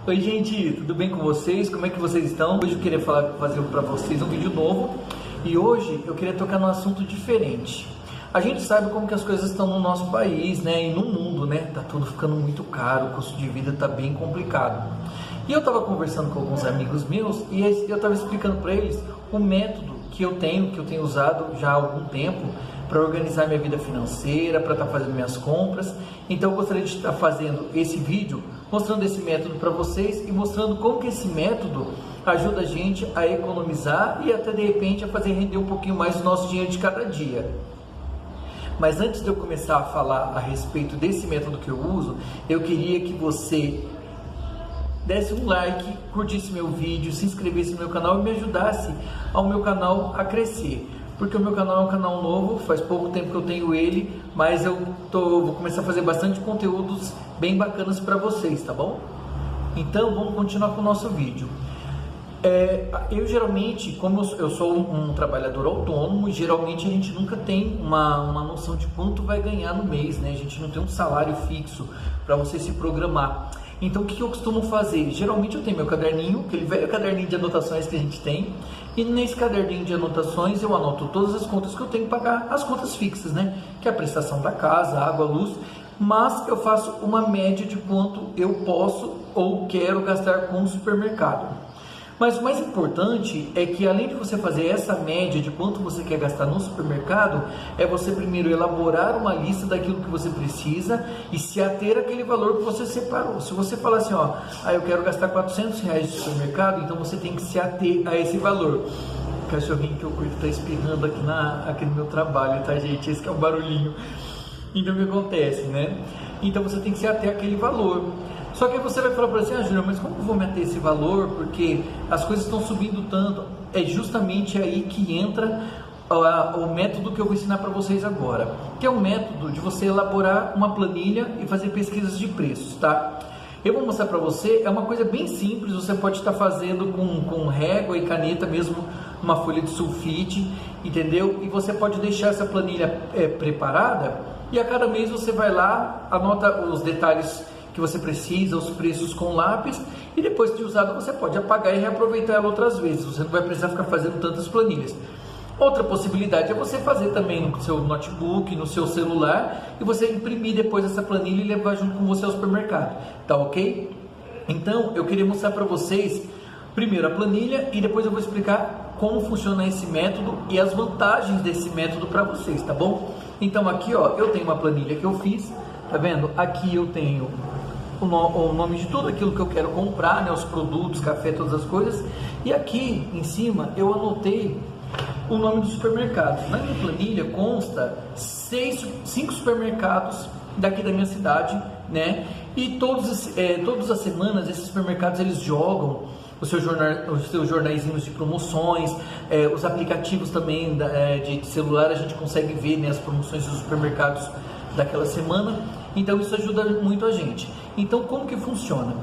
Oi gente, tudo bem com vocês? Como é que vocês estão? Hoje eu queria fazer para vocês um vídeo novo e hoje eu queria tocar num assunto diferente. A gente sabe como que as coisas estão no nosso país, né, e no mundo, né? Tá tudo ficando muito caro, o custo de vida tá bem complicado. E eu tava conversando com alguns amigos meus e eu tava explicando para eles o método que eu tenho usado já há algum tempo para organizar minha vida financeira, para estar fazendo minhas compras. Então eu gostaria de estar fazendo esse vídeo mostrando esse método para vocês e mostrando como que esse método ajuda a gente a economizar e até de repente a fazer render um pouquinho mais o nosso dinheiro de cada dia. Mas antes de eu começar a falar a respeito desse método que eu uso, eu queria que você desse um like, curtisse meu vídeo, se inscrevesse no meu canal e me ajudasse ao meu canal a crescer. Porque o meu canal é um canal novo, faz pouco tempo que eu tenho ele, mas vou começar a fazer bastante conteúdos bem bacanas para vocês, tá bom? Então vamos continuar com o nosso vídeo. Eu geralmente, como eu sou um trabalhador autônomo, geralmente a gente nunca tem uma noção de quanto vai ganhar no mês, né? A gente não tem um salário fixo para você se programar. Então o que eu costumo fazer? Geralmente eu tenho meu caderninho, aquele velho caderninho de anotações que a gente tem, e nesse caderninho de anotações eu anoto todas as contas que eu tenho que pagar, as contas fixas, né? Que é a prestação da casa, água, luz, mas eu faço uma média de quanto eu posso ou quero gastar com o supermercado. Mas o mais importante é que, além de você fazer essa média de quanto você quer gastar no supermercado, é você primeiro elaborar uma lista daquilo que você precisa e se ater àquele valor que você separou. Se você falar assim, eu quero gastar R$400 de supermercado, então você tem que se ater a esse valor. O cachorrinho que eu curto está espirrando aqui no meu trabalho, tá, gente? Esse que é o barulhinho. Então o que acontece, né? Então você tem que se ater àquele valor. Só que aí você vai falar para assim, Júnior, mas como eu vou meter esse valor? Porque as coisas estão subindo tanto. É justamente aí que entra o método que eu vou ensinar para vocês agora, que é o método de você elaborar uma planilha e fazer pesquisas de preços, tá? Eu vou mostrar para você, é uma coisa bem simples, você pode estar fazendo com régua e caneta mesmo, uma folha de sulfite, entendeu? E você pode deixar essa planilha preparada e a cada mês você vai lá, anota os detalhes que você precisa, os preços com lápis, e depois de usada você pode apagar e reaproveitar ela outras vezes. Você não vai precisar ficar fazendo tantas planilhas. Outra possibilidade é você fazer também no seu notebook, no seu celular, e você imprimir depois essa planilha e levar junto com você ao supermercado, tá ok? Então eu queria mostrar para vocês primeiro a planilha e depois eu vou explicar como funciona esse método e as vantagens desse método para vocês, tá bom? Então aqui eu tenho uma planilha que eu fiz, tá vendo? Aqui eu tenho o nome de tudo aquilo que eu quero comprar, né? Os produtos, café, todas as coisas. E aqui em cima eu anotei o nome do supermercado. Na minha planilha consta 5 supermercados daqui da minha cidade, né? E todas as semanas esses supermercados eles jogam os seus jornaizinhos de promoções, os aplicativos também de celular, a gente consegue ver, né, as promoções dos supermercados daquela semana. Então isso ajuda muito a gente. Então como que funciona?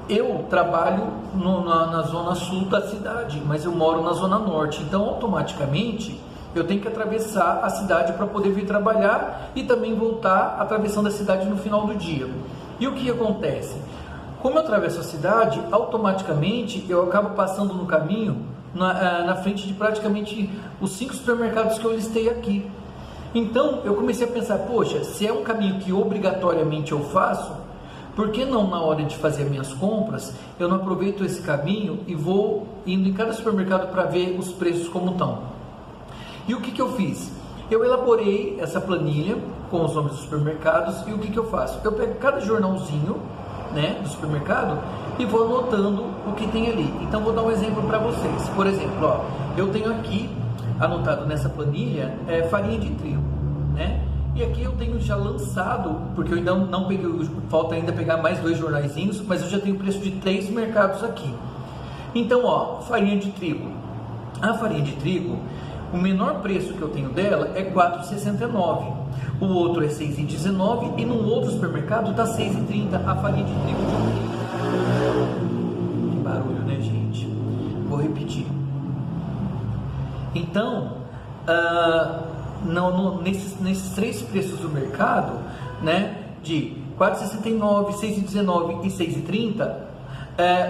Eu trabalho na zona sul da cidade, mas eu moro na zona norte, então automaticamente eu tenho que atravessar a cidade para poder vir trabalhar e também voltar atravessando a cidade no final do dia. E o que acontece? Como eu atravesso a cidade, automaticamente eu acabo passando no caminho na frente de praticamente os 5 supermercados que eu listei aqui. Então eu comecei a pensar, poxa, se é um caminho que obrigatoriamente eu faço, por que não na hora de fazer minhas compras, eu não aproveito esse caminho e vou indo em cada supermercado para ver os preços como estão? E o que eu fiz? Eu elaborei essa planilha com os nomes dos supermercados e o que eu faço? Eu pego cada jornalzinho, né, do supermercado e vou anotando o que tem ali. Então vou dar um exemplo para vocês. Por exemplo, eu tenho aqui anotado nessa planilha farinha de trigo, né? E aqui eu tenho já lançado, porque eu ainda não peguei, falta ainda pegar mais 2 jornaizinhos, mas eu já tenho o preço de 3 mercados aqui. Então, farinha de trigo. A farinha de trigo, o menor preço que eu tenho dela é R$ 4,69. O outro é R$ 6,19 e num outro supermercado está R$ 6,30 a farinha de trigo de 1 quilo. Que barulho, né, gente? Vou repetir. Então, nesses 3 preços do mercado, né, de R$ 4,69, R$ 6,19 e R$ 6,30,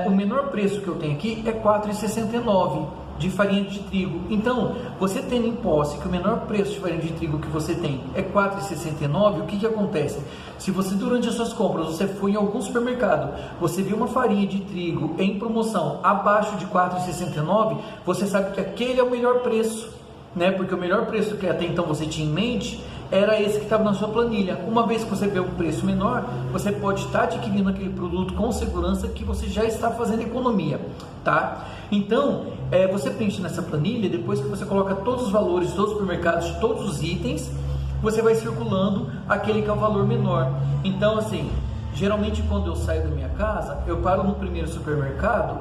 O menor preço que eu tenho aqui é R$ 4,69 de farinha de trigo. Então, você tendo em posse que o menor preço de farinha de trigo que você tem é R$ 4,69, o que acontece? Se você, durante as suas compras, você foi em algum supermercado, você viu uma farinha de trigo em promoção abaixo de R$ 4,69, você sabe que aquele é o melhor preço, né? Porque o melhor preço que até então você tinha em mente era esse que estava na sua planilha. Uma vez que você vê um preço menor, você pode estar adquirindo aquele produto com segurança que você já está fazendo economia, tá? Então, você preenche nessa planilha, depois que você coloca todos os valores de todos os supermercados, de todos os itens, você vai circulando aquele que é o valor menor. Então, assim, geralmente quando eu saio da minha casa, eu paro no primeiro supermercado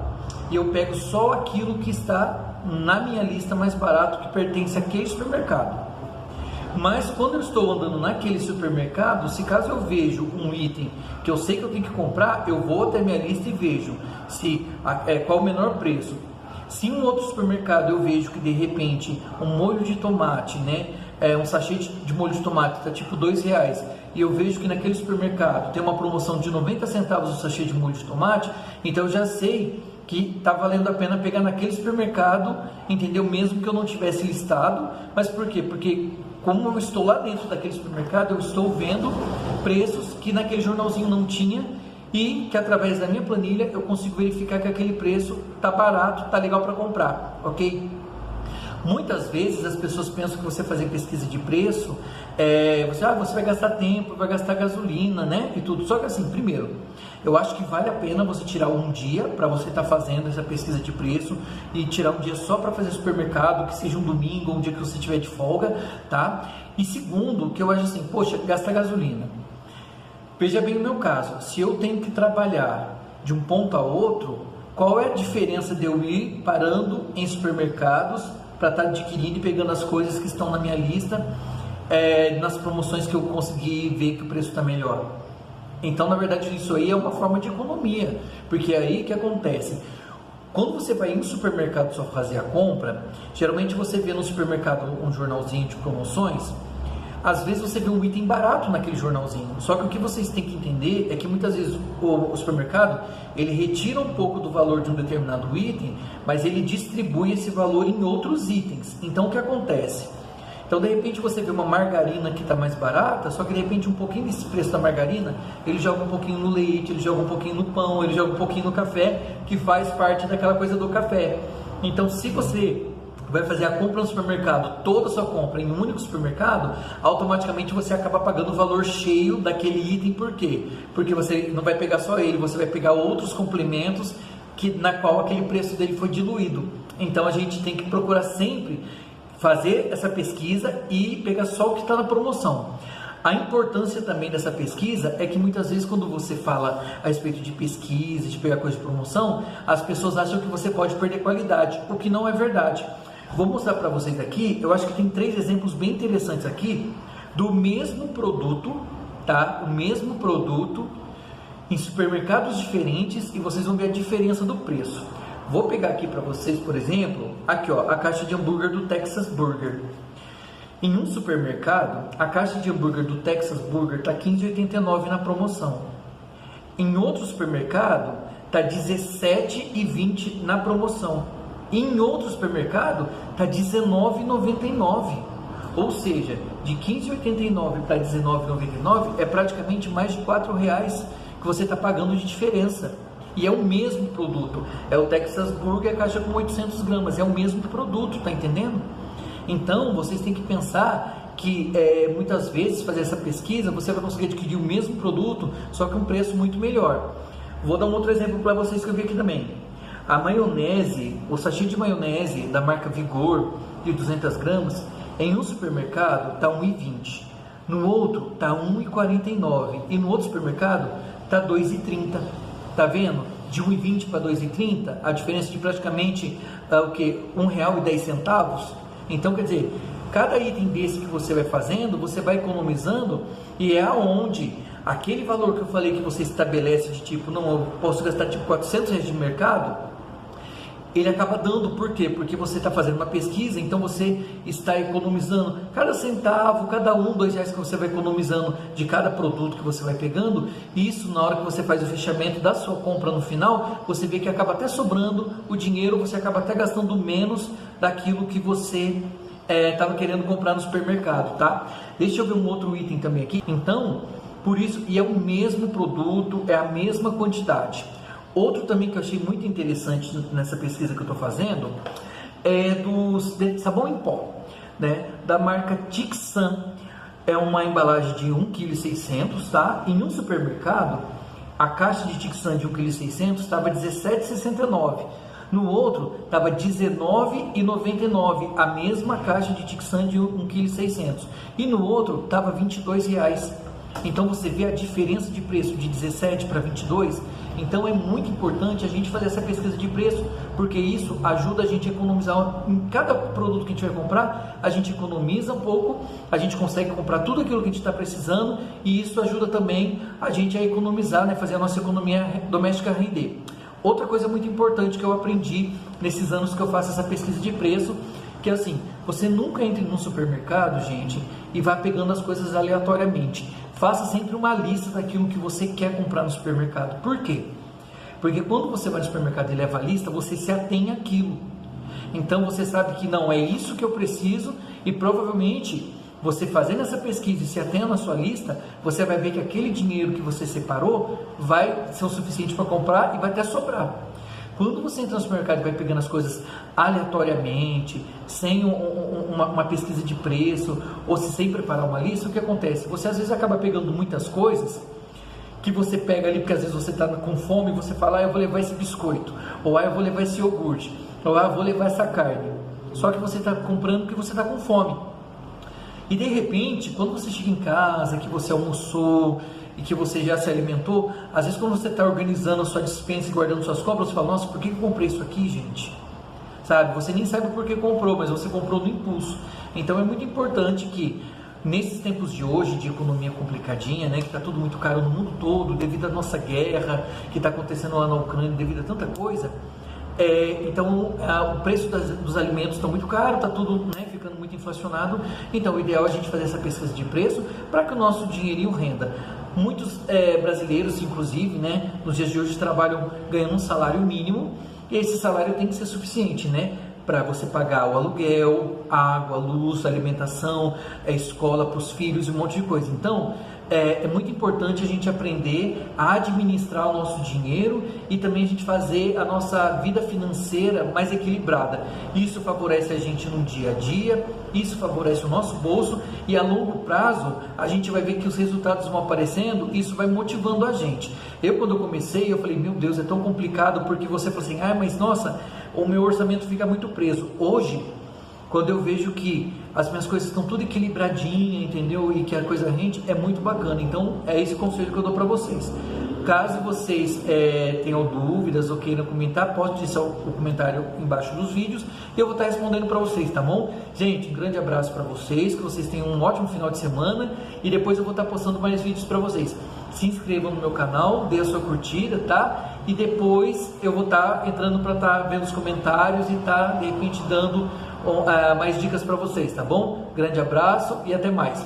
e eu pego só aquilo que está na minha lista mais barato, que pertence àquele supermercado. Mas quando eu estou andando naquele supermercado, se caso eu vejo um item que eu sei que eu tenho que comprar, eu vou até minha lista e vejo qual o menor preço. Se em um outro supermercado eu vejo que de repente um molho de tomate, né, um sachê de molho de tomate está tipo R$2, e eu vejo que naquele supermercado tem uma promoção de 90 centavos o sachê de molho de tomate, então eu já sei que está valendo a pena pegar naquele supermercado, entendeu? Mesmo que eu não tivesse listado. Mas por quê? Porque como eu estou lá dentro daquele supermercado, eu estou vendo preços que naquele jornalzinho não tinha, e que através da minha planilha eu consigo verificar que aquele preço está barato, está legal para comprar, ok? Muitas vezes as pessoas pensam que você fazer pesquisa de preço, você vai gastar tempo, vai gastar gasolina, né, e tudo. Só que assim, primeiro, eu acho que vale a pena você tirar um dia para você estar fazendo essa pesquisa de preço, e tirar um dia só para fazer supermercado, que seja um domingo ou um dia que você tiver de folga, tá? E segundo, que eu acho assim, poxa, gastar gasolina. Veja bem o meu caso, se eu tenho que trabalhar de um ponto a outro, qual é a diferença de eu ir parando em supermercados para estar adquirindo e pegando as coisas que estão na minha lista, nas promoções que eu consegui ver que o preço está melhor? Então, na verdade, isso aí é uma forma de economia, porque é aí que acontece. Quando você vai em supermercado só fazer a compra, geralmente você vê no supermercado um jornalzinho de promoções. Às vezes você vê um item barato naquele jornalzinho, só que o que vocês têm que entender é que muitas vezes o supermercado, ele retira um pouco do valor de um determinado item, mas ele distribui esse valor em outros itens. Então o que acontece? Então de repente você vê uma margarina que está mais barata, só que de repente um pouquinho desse preço da margarina, ele joga um pouquinho no leite, ele joga um pouquinho no pão, ele joga um pouquinho no café, que faz parte daquela coisa do café. Então se você vai fazer a compra no supermercado, toda a sua compra em um único supermercado, automaticamente você acaba pagando o valor cheio daquele item. Por quê? Porque você não vai pegar só ele, você vai pegar outros complementos na qual aquele preço dele foi diluído. Então a gente tem que procurar sempre fazer essa pesquisa e pegar só o que está na promoção. A importância também dessa pesquisa é que muitas vezes quando você fala a respeito de pesquisa, de pegar coisa de promoção, as pessoas acham que você pode perder qualidade, o que não é verdade. Vou mostrar para vocês aqui, eu acho que tem 3 exemplos bem interessantes aqui, do mesmo produto, tá? O mesmo produto em supermercados diferentes, e vocês vão ver a diferença do preço. Vou pegar aqui para vocês, por exemplo, aqui ó, a caixa de hambúrguer do Texas Burger. Em um supermercado, a caixa de hambúrguer do Texas Burger está R$ 15,89 na promoção. Em outro supermercado, está R$ 17,20 na promoção. Em outro supermercado, está R$ 19,99. Ou seja, de R$ 15,89 para R$ 19,99 é praticamente mais de R$ 4,00 que você está pagando de diferença. E é o mesmo produto. É o Texas Burger, a caixa com 800 gramas. É o mesmo produto, tá entendendo? Então, vocês têm que pensar que muitas vezes, fazer essa pesquisa, você vai conseguir adquirir o mesmo produto, só que um preço muito melhor. Vou dar um outro exemplo para vocês que eu vi aqui também. A maionese, o sachê de maionese da marca Vigor, de 200 gramas, em um supermercado está R$ 1,20. No outro está R$ 1,49. E no outro supermercado está R$ 2,30. Tá vendo? De R$ 1,20 para R$ 2,30, a diferença de praticamente R$ 1,10. Então, quer dizer, cada item desse que você vai fazendo, você vai economizando, e é aonde aquele valor que eu falei que você estabelece de tipo, não, eu posso gastar tipo R$ 400 de mercado, ele acaba dando. Por quê? Porque você está fazendo uma pesquisa, então você está economizando cada centavo, cada R$1, R$2 que você vai economizando de cada produto que você vai pegando. E isso, na hora que você faz o fechamento da sua compra no final, você vê que acaba até sobrando o dinheiro, você acaba até gastando menos daquilo que você estava querendo comprar no supermercado, tá? Deixa eu ver um outro item também aqui. Então, por isso, e é o mesmo produto, é a mesma quantidade. Outro também que eu achei muito interessante nessa pesquisa que eu estou fazendo é de sabão em pó, né? Da marca Tixan. É uma embalagem de 1,6 kg, tá? Em um supermercado, a caixa de Tixan de 1,6 kg estava R$17,69. No outro estava R$19,99, a mesma caixa de Tixan de 1,6 kg. E no outro estava R$22. Então você vê a diferença de preço de 17 para 22. Então é muito importante a gente fazer essa pesquisa de preço, porque isso ajuda a gente a economizar. Em cada produto que a gente vai comprar, a gente economiza um pouco, a gente consegue comprar tudo aquilo que a gente está precisando, e isso ajuda também a gente a economizar, né? Fazer a nossa economia doméstica render. Outra coisa muito importante que eu aprendi nesses anos que eu faço essa pesquisa de preço, que é assim: você nunca entre num supermercado, gente, e vá pegando as coisas aleatoriamente. Faça sempre uma lista daquilo que você quer comprar no supermercado. Por quê? Porque quando você vai no supermercado e leva a lista, você se atém àquilo. Então você sabe que não é isso que eu preciso, e provavelmente você fazendo essa pesquisa e se atendo à sua lista, você vai ver que aquele dinheiro que você separou vai ser o suficiente para comprar e vai até sobrar. Quando você entra no supermercado e vai pegando as coisas aleatoriamente, sem uma pesquisa de preço, ou sem preparar uma lista, o que acontece? Você às vezes acaba pegando muitas coisas que você pega ali, porque às vezes você está com fome e você fala: eu vou levar esse biscoito, ou eu vou levar esse iogurte, ou eu vou levar essa carne. Só que você está comprando porque você está com fome. E de repente, quando você chega em casa, que você almoçou e que você já se alimentou, às vezes quando você está organizando a sua despensa e guardando suas compras, você fala: nossa, por que eu comprei isso aqui, gente? Sabe, você nem sabe por que comprou, mas você comprou no impulso. Então é muito importante que nesses tempos de hoje, de economia complicadinha, né, que está tudo muito caro no mundo todo, devido à nossa guerra que está acontecendo lá na Ucrânia, devido a tanta coisa, então o preço dos alimentos está muito caro, está tudo, né, ficando muito inflacionado. Então o ideal é a gente fazer essa pesquisa de preço para que o nosso dinheirinho renda. Muitos brasileiros, inclusive, né, nos dias de hoje trabalham ganhando um salário mínimo, e esse salário tem que ser suficiente, né, para você pagar o aluguel, água, luz, alimentação, escola para os filhos e um monte de coisa. Então é muito importante a gente aprender a administrar o nosso dinheiro e também a gente fazer a nossa vida financeira mais equilibrada. Isso favorece a gente no dia a dia, isso favorece o nosso bolso, e a longo prazo a gente vai ver que os resultados vão aparecendo, isso vai motivando a gente. Quando eu comecei, eu falei: meu Deus, é tão complicado, porque você fala assim: mas nossa, o meu orçamento fica muito preso. Hoje, quando eu vejo que as minhas coisas estão tudo equilibradinha, entendeu? E que a coisa rende, é muito bacana. Então é esse conselho que eu dou para vocês. Caso vocês tenham dúvidas ou queiram comentar, pode deixar o comentário embaixo dos vídeos e eu vou estar respondendo para vocês, tá bom? Gente, um grande abraço para vocês, que vocês tenham um ótimo final de semana, e depois eu vou estar postando mais vídeos para vocês. Se inscrevam no meu canal, dê a sua curtida, tá? E depois eu vou estar entrando para estar vendo os comentários e de repente dando mais dicas para vocês, tá bom? Grande abraço e até mais.